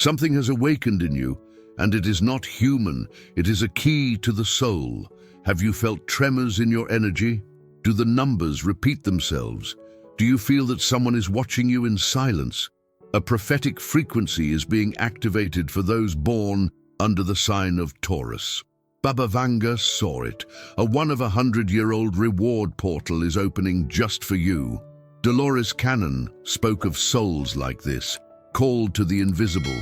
Something has awakened in you, and it is not human. It is a key to the soul. Have you felt tremors in your energy? Do the numbers repeat themselves? Do you feel that someone is watching you in silence? A prophetic frequency is being activated for those born under the sign of Taurus. Baba Vanga saw it. A 1-of-100-year-old reward portal is opening just for you. Dolores Cannon spoke of souls like this, called to the invisible.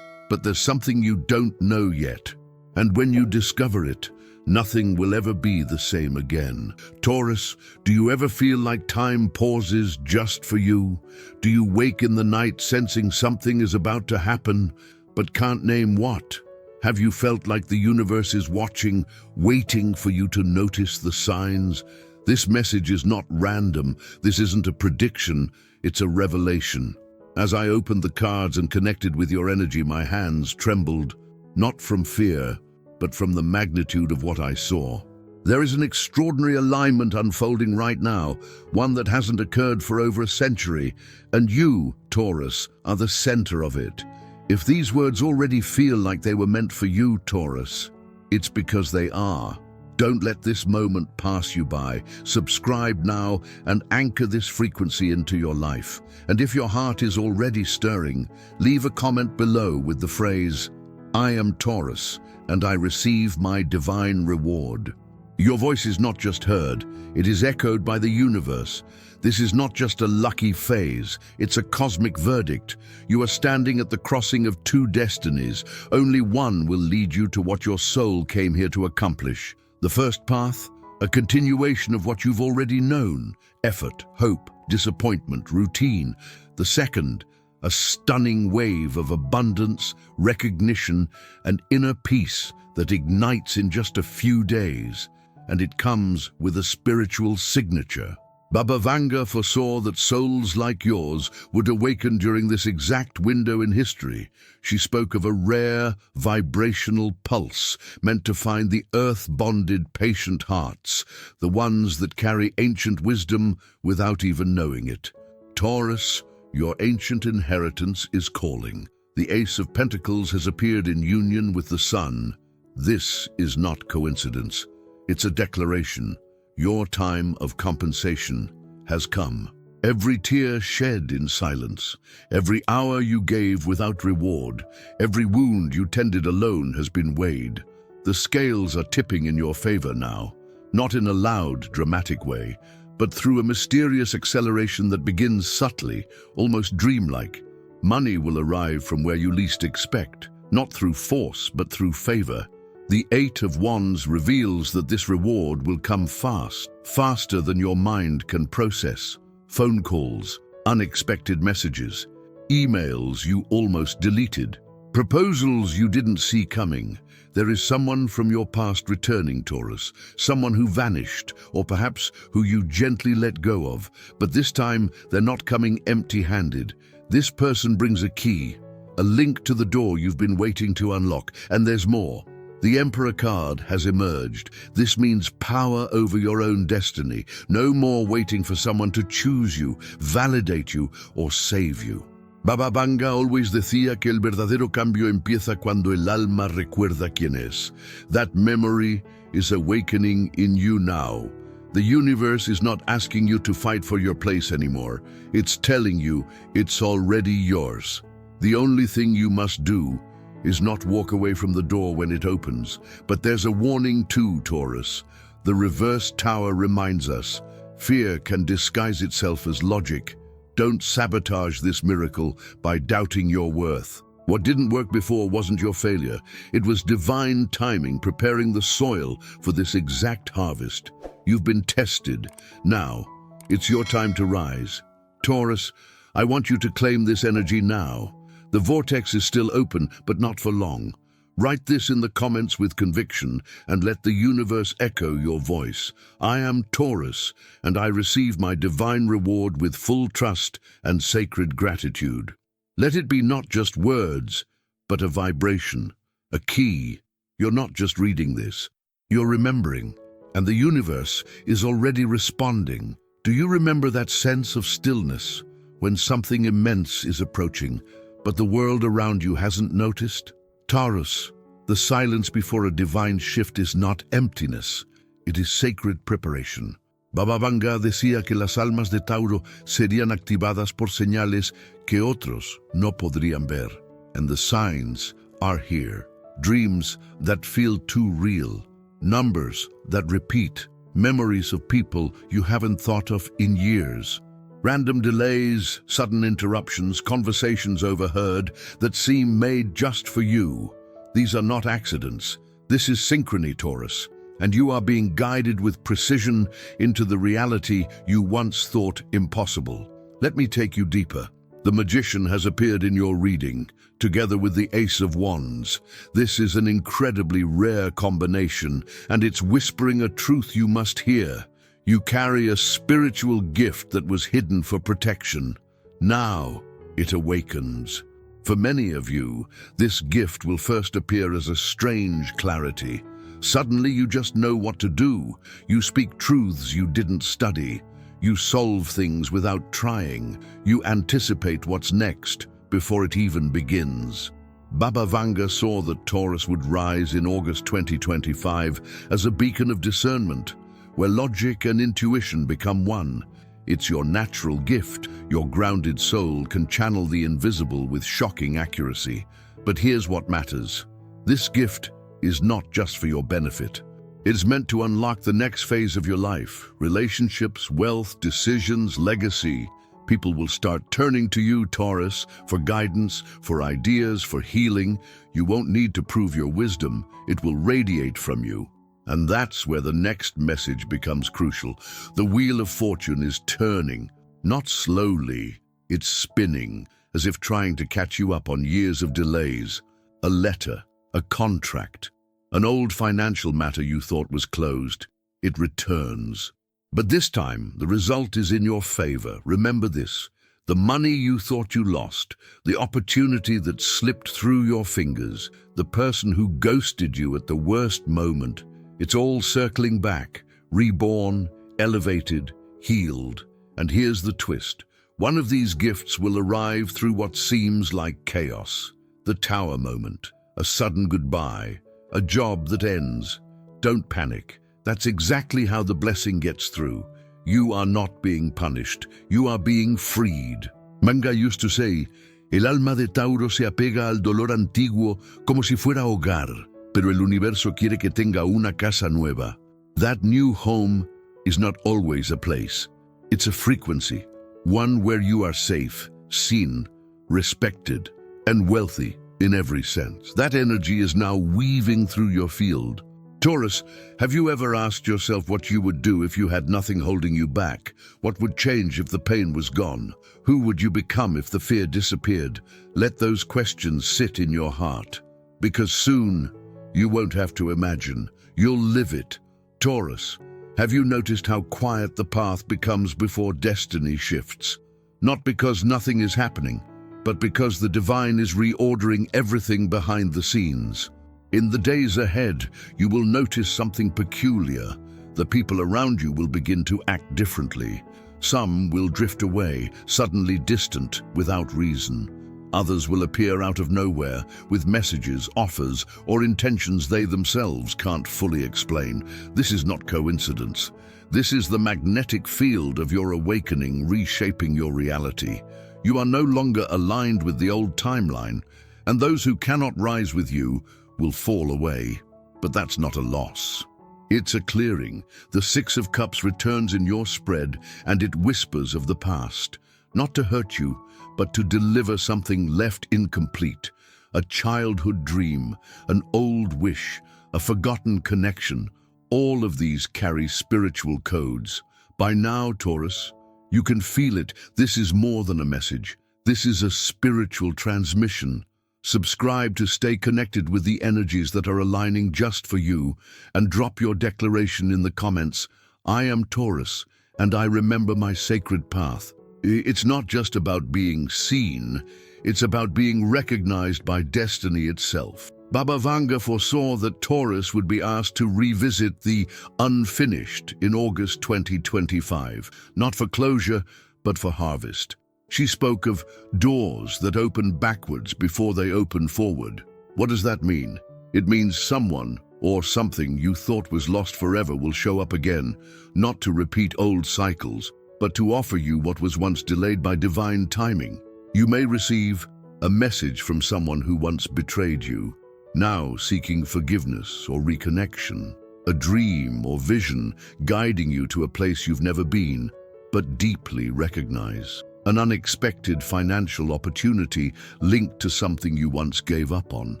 But there's something you don't know yet. And when you discover it, nothing will ever be the same again. Taurus, do you ever feel like time pauses just for you? Do you wake in the night sensing something is about to happen, but can't name what? Have you felt like the universe is watching, waiting for you to notice the signs? This message is not random. This isn't a prediction. It's a revelation. As I opened the cards and connected with your energy, my hands trembled, not from fear, but from the magnitude of what I saw. There is an extraordinary alignment unfolding right now, one that hasn't occurred for over a century, and you, Taurus, are the center of it. If these words already feel like they were meant for you, Taurus, it's because they are. Don't let this moment pass you by. Subscribe now and anchor this frequency into your life. And if your heart is already stirring, leave a comment below with the phrase, "I am Taurus, and I receive my divine reward." Your voice is not just heard, it is echoed by the universe. This is not just a lucky phase, it's a cosmic verdict. You are standing at the crossing of two destinies. Only one will lead you to what your soul came here to accomplish. The first path, a continuation of what you've already known: effort, hope, disappointment, routine. The second, a stunning wave of abundance, recognition, and inner peace that ignites in just a few days. And it comes with a spiritual signature. Baba Vanga foresaw that souls like yours would awaken during this exact window in history. She spoke of a rare, vibrational pulse meant to find the earth-bonded, patient hearts, the ones that carry ancient wisdom without even knowing it. Taurus, your ancient inheritance is calling. The Ace of Pentacles has appeared in union with the Sun. This is not coincidence. It's a declaration. Your time of compensation has come. Every tear shed in silence, every hour you gave without reward, every wound you tended alone has been weighed. The scales are tipping in your favor now, not in a loud, dramatic way, but through a mysterious acceleration that begins subtly, almost dreamlike. Money will arrive from where you least expect, not through force, but through favor. The Eight of Wands reveals that this reward will come fast, faster than your mind can process. Phone calls, unexpected messages, emails you almost deleted, proposals you didn't see coming. There is someone from your past returning, Taurus, someone who vanished, or perhaps who you gently let go of. But this time, they're not coming empty-handed. This person brings a key, a link to the door you've been waiting to unlock, and there's more. The Emperor card has emerged. This means power over your own destiny. No more waiting for someone to choose you, validate you, or save you. Baba Vanga always decía que el verdadero cambio empieza cuando el alma recuerda quién es. That memory is awakening in you now. The universe is not asking you to fight for your place anymore. It's telling you it's already yours. The only thing you must do is not walk away from the door when it opens. But there's a warning too, Taurus. The reverse tower reminds us, fear can disguise itself as logic. Don't sabotage this miracle by doubting your worth. What didn't work before wasn't your failure. It was divine timing preparing the soil for this exact harvest. You've been tested. Now, it's your time to rise. Taurus, I want you to claim this energy now. The vortex is still open, but not for long. Write this in the comments with conviction and let the universe echo your voice. I am Taurus, and I receive my divine reward with full trust and sacred gratitude. Let it be not just words, but a vibration, a key. You're not just reading this, you're remembering, and the universe is already responding. Do you remember that sense of stillness when something immense is approaching? but the world around you hasn't noticed? Taurus, the silence before a divine shift is not emptiness, it is sacred preparation. Baba Vanga decía que las almas de Tauro serían activadas por señales que otros no podrían ver. And the signs are here. Dreams that feel too real, numbers that repeat, memories of people you haven't thought of in years. Random delays, sudden interruptions, conversations overheard that seem made just for you. These are not accidents. This is synchrony, Taurus, and you are being guided with precision into the reality you once thought impossible. Let me take you deeper. The Magician has appeared in your reading, together with the Ace of Wands. This is an incredibly rare combination, and it's whispering a truth you must hear. You carry a spiritual gift that was hidden for protection. Now it awakens. For many of you, this gift will first appear as a strange clarity. Suddenly you just know what to do. You speak truths you didn't study. You solve things without trying. You anticipate what's next before it even begins. Baba Vanga saw that Taurus would rise in August 2025 as a beacon of discernment, where logic and intuition become one. It's your natural gift. Your grounded soul can channel the invisible with shocking accuracy. But here's what matters. This gift is not just for your benefit. It is meant to unlock the next phase of your life. Relationships, wealth, decisions, legacy. People will start turning to you, Taurus, for guidance, for ideas, for healing. You won't need to prove your wisdom. It will radiate from you. And that's where the next message becomes crucial. The wheel of fortune is turning, not slowly. It's spinning, as if trying to catch you up on years of delays. A letter, a contract, an old financial matter you thought was closed. It returns. But this time, the result is in your favor. Remember this. The money you thought you lost, the opportunity that slipped through your fingers, the person who ghosted you at the worst moment, it's all circling back, reborn, elevated, healed. And here's the twist. One of these gifts will arrive through what seems like chaos. The tower moment, a sudden goodbye, a job that ends. Don't panic. That's exactly how the blessing gets through. You are not being punished. You are being freed. Vanga used to say, el alma de Tauro se apega al dolor antiguo como si fuera hogar, pero el universo quiere que tenga una casa nueva. That new home is not always a place. It's a frequency, one where you are safe, seen, respected, and wealthy in every sense. That energy is now weaving through your field. Taurus, have you ever asked yourself what you would do if you had nothing holding you back? What would change if the pain was gone? Who would you become if the fear disappeared? Let those questions sit in your heart, because soon you won't have to imagine. You'll live it. Taurus, have you noticed how quiet the path becomes before destiny shifts? Not because nothing is happening, but because the divine is reordering everything behind the scenes. In the days ahead, you will notice something peculiar. The people around you will begin to act differently. Some will drift away, suddenly distant, without reason. Others will appear out of nowhere, with messages, offers, or intentions they themselves can't fully explain. This is not coincidence. This is the magnetic field of your awakening reshaping your reality. You are no longer aligned with the old timeline, and those who cannot rise with you will fall away. But that's not a loss. It's a clearing. The Six of Cups returns in your spread, and it whispers of the past, not to hurt you, but to deliver something left incomplete, a childhood dream, an old wish, a forgotten connection. All of these carry spiritual codes. By now, Taurus, you can feel it. This is more than a message. This is a spiritual transmission. Subscribe to stay connected with the energies that are aligning just for you, and drop your declaration in the comments. I am Taurus, and I remember my sacred path. It's not just about being seen, it's about being recognized by destiny itself. Baba Vanga foresaw that Taurus would be asked to revisit the unfinished in August 2025, not for closure, but for harvest. She spoke of doors that open backwards before they open forward. What does that mean? It means someone or something you thought was lost forever will show up again, not to repeat old cycles, but to offer you what was once delayed by divine timing. You may receive a message from someone who once betrayed you, now seeking forgiveness or reconnection, a dream or vision guiding you to a place you've never been, but deeply recognize. An unexpected financial opportunity linked to something you once gave up on.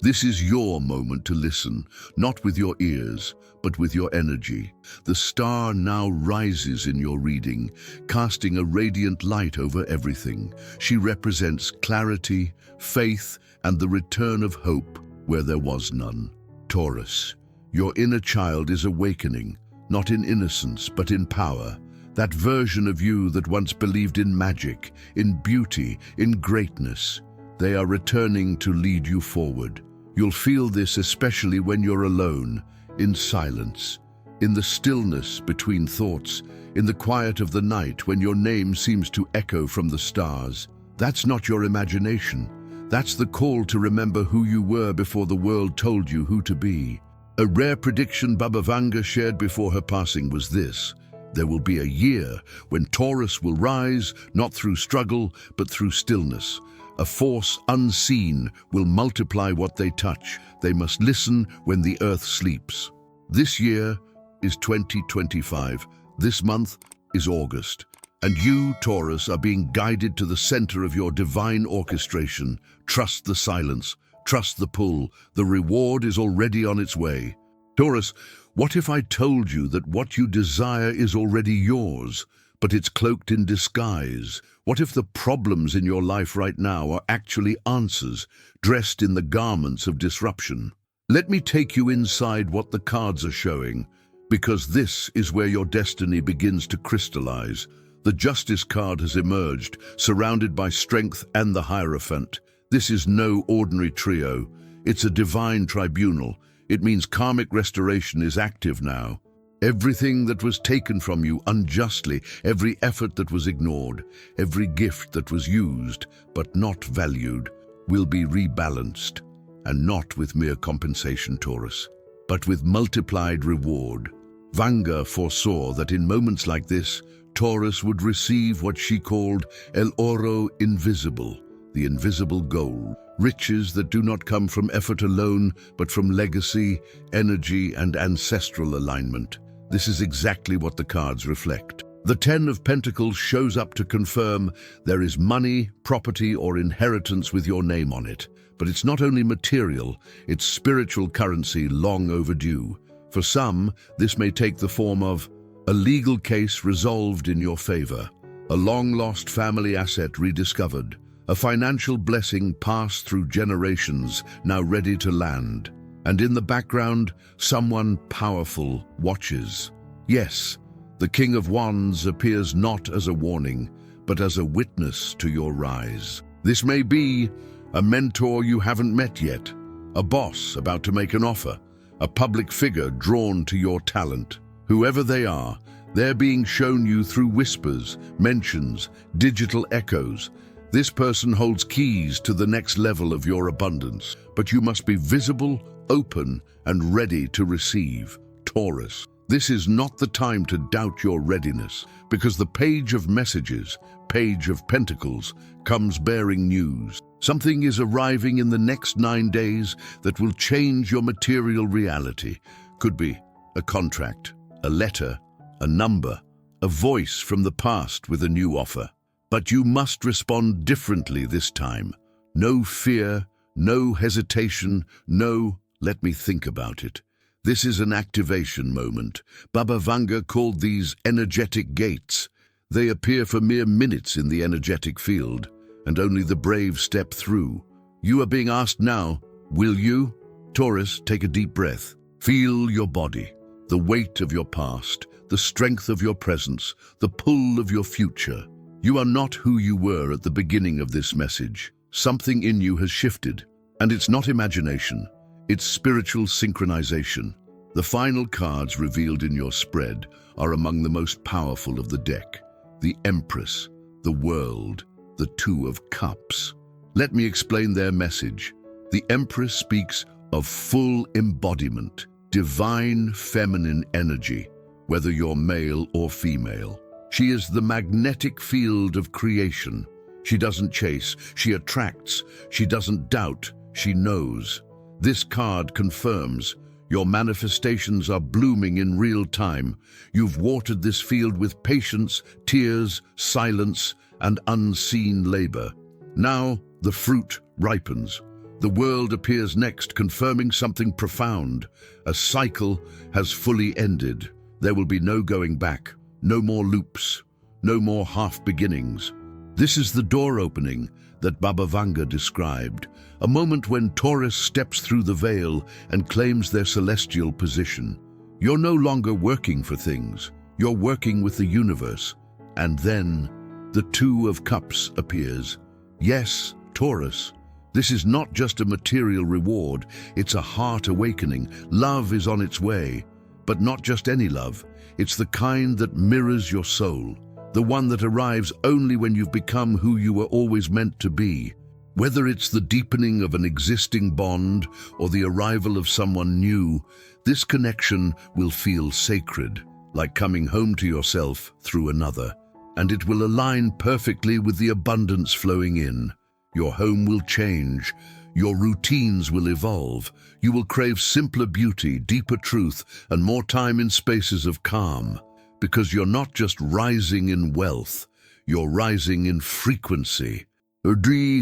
This is your moment to listen, not with your ears, but with your energy. The star now rises in your reading, casting a radiant light over everything. She represents clarity, faith, and the return of hope where there was none. Taurus, your inner child is awakening, not in innocence, but in power. That version of you that once believed in magic, in beauty, in greatness. They are returning to lead you forward. You'll feel this especially when you're alone, in silence, in the stillness between thoughts, in the quiet of the night when your name seems to echo from the stars. That's not your imagination. That's the call to remember who you were before the world told you who to be. A rare prediction Baba Vanga shared before her passing was this: there will be a year when Taurus will rise, not through struggle, but through stillness. A force unseen will multiply what they touch. They must listen when the earth sleeps. This year is 2025. This month is August. And you, Taurus, are being guided to the center of your divine orchestration. Trust the silence. Trust the pull. The reward is already on its way. Taurus, what if I told you that what you desire is already yours, but it's cloaked in disguise? What if the problems in your life right now are actually answers, dressed in the garments of disruption? Let me take you inside what the cards are showing, because this is where your destiny begins to crystallize. The Justice card has emerged, surrounded by strength and the Hierophant. This is no ordinary trio. It's a divine tribunal. It means karmic restoration is active now. Everything that was taken from you unjustly, every effort that was ignored, every gift that was used but not valued, will be rebalanced, and not with mere compensation, Taurus, but with multiplied reward. Vanga foresaw that in moments like this, Taurus would receive what she called el oro invisible, the invisible gold. Riches that do not come from effort alone, but from legacy, energy, and ancestral alignment. This is exactly what the cards reflect. The Ten of Pentacles shows up to confirm there is money, property, or inheritance with your name on it. But it's not only material, it's spiritual currency long overdue. For some, this may take the form of a legal case resolved in your favor, a long-lost family asset rediscovered, a financial blessing passed through generations, now ready to land. And in the background, someone powerful watches. Yes, the King of Wands appears not as a warning, but as a witness to your rise. This may be a mentor you haven't met yet, a boss about to make an offer, a public figure drawn to your talent. Whoever they are, they're being shown you through whispers, mentions, digital echoes. This person holds keys to the next level of your abundance, but you must be visible, open, and ready to receive. Taurus, this is not the time to doubt your readiness, because the Page of Messages, Page of Pentacles, comes bearing news. Something is arriving in the next 9 days that will change your material reality. Could be a contract, a letter, a number, a voice from the past with a new offer. But you must respond differently this time. No fear, no hesitation, no, let me think about it. This is an activation moment. Baba Vanga called these energetic gates. They appear for mere minutes in the energetic field, and only the brave step through. You are being asked now, will you? Taurus, take a deep breath. Feel your body, the weight of your past, the strength of your presence, the pull of your future. You are not who you were at the beginning of this message. Something in you has shifted, and it's not imagination, it's spiritual synchronization. The final cards revealed in your spread are among the most powerful of the deck. The Empress, the World, the the Two of Cups. Let me explain their message. The Empress speaks of full embodiment, divine feminine energy, whether you're male or female. She is the magnetic field of creation. She doesn't chase, she attracts. She doesn't doubt, she knows. This card confirms your manifestations are blooming in real time. You've watered this field with patience, tears, silence, and unseen labor. Now the fruit ripens. The world appears next, confirming something profound. A cycle has fully ended. There will be no going back, no more loops, no more half beginnings. This is the door opening that Baba Vanga described, a moment when Taurus steps through the veil and claims their celestial position. You're no longer working for things, you're working with the universe. And then the Two of Cups appears. Yes, Taurus, this is not just a material reward, it's a heart awakening. Love is on its way, but not just any love. It's the kind that mirrors your soul, the one that arrives only when you've become who you were always meant to be. Whether it's the deepening of an existing bond or the arrival of someone new, this connection will feel sacred, like coming home to yourself through another. And it will align perfectly with the abundance flowing in. Your home will change. Your routines will evolve. You will crave simpler beauty, deeper truth, and more time in spaces of calm. Because you're not just rising in wealth, you're rising in frequency.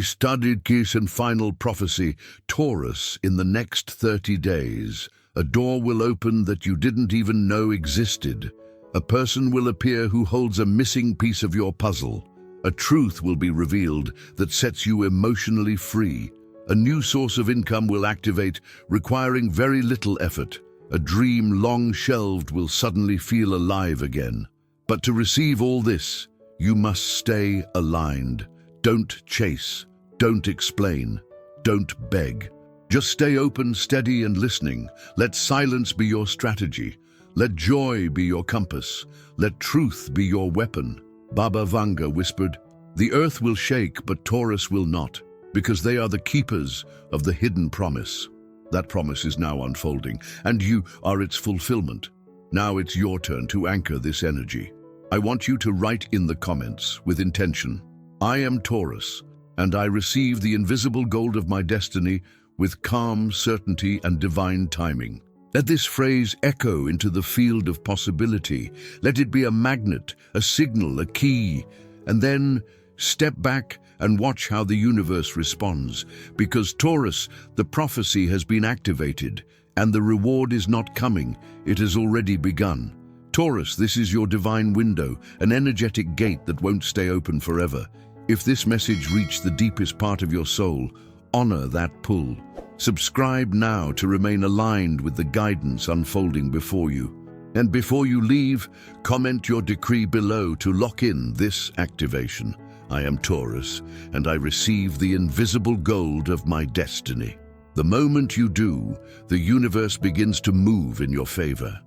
Studied kiss and final prophecy. Taurus, in the next 30 days, a door will open that you didn't even know existed. A person will appear who holds a missing piece of your puzzle. A truth will be revealed that sets you emotionally free. A new source of income will activate, requiring very little effort. A dream long shelved will suddenly feel alive again. But to receive all this, you must stay aligned. Don't chase, don't explain, don't beg. Just stay open, steady, and listening. Let silence be your strategy. Let joy be your compass. Let truth be your weapon. Baba Vanga whispered, "The earth will shake, but Taurus will not, because they are the keepers of the hidden promise." That promise is now unfolding, and you are its fulfillment. Now it's your turn to anchor this energy. I want you to write in the comments with intention, "I am Taurus, and I receive the invisible gold of my destiny with calm certainty and divine timing." Let this phrase echo into the field of possibility. Let it be a magnet, a signal, a key, and then step back and watch how the universe responds. Because Taurus, the prophecy has been activated, and the reward is not coming, it has already begun. Taurus, this is your divine window, an energetic gate that won't stay open forever. If this message reached the deepest part of your soul, honor that pull. Subscribe now to remain aligned with the guidance unfolding before you. And before you leave, comment your decree below to lock in this activation. I am Taurus, and I receive the invisible gold of my destiny. The moment you do, the universe begins to move in your favor.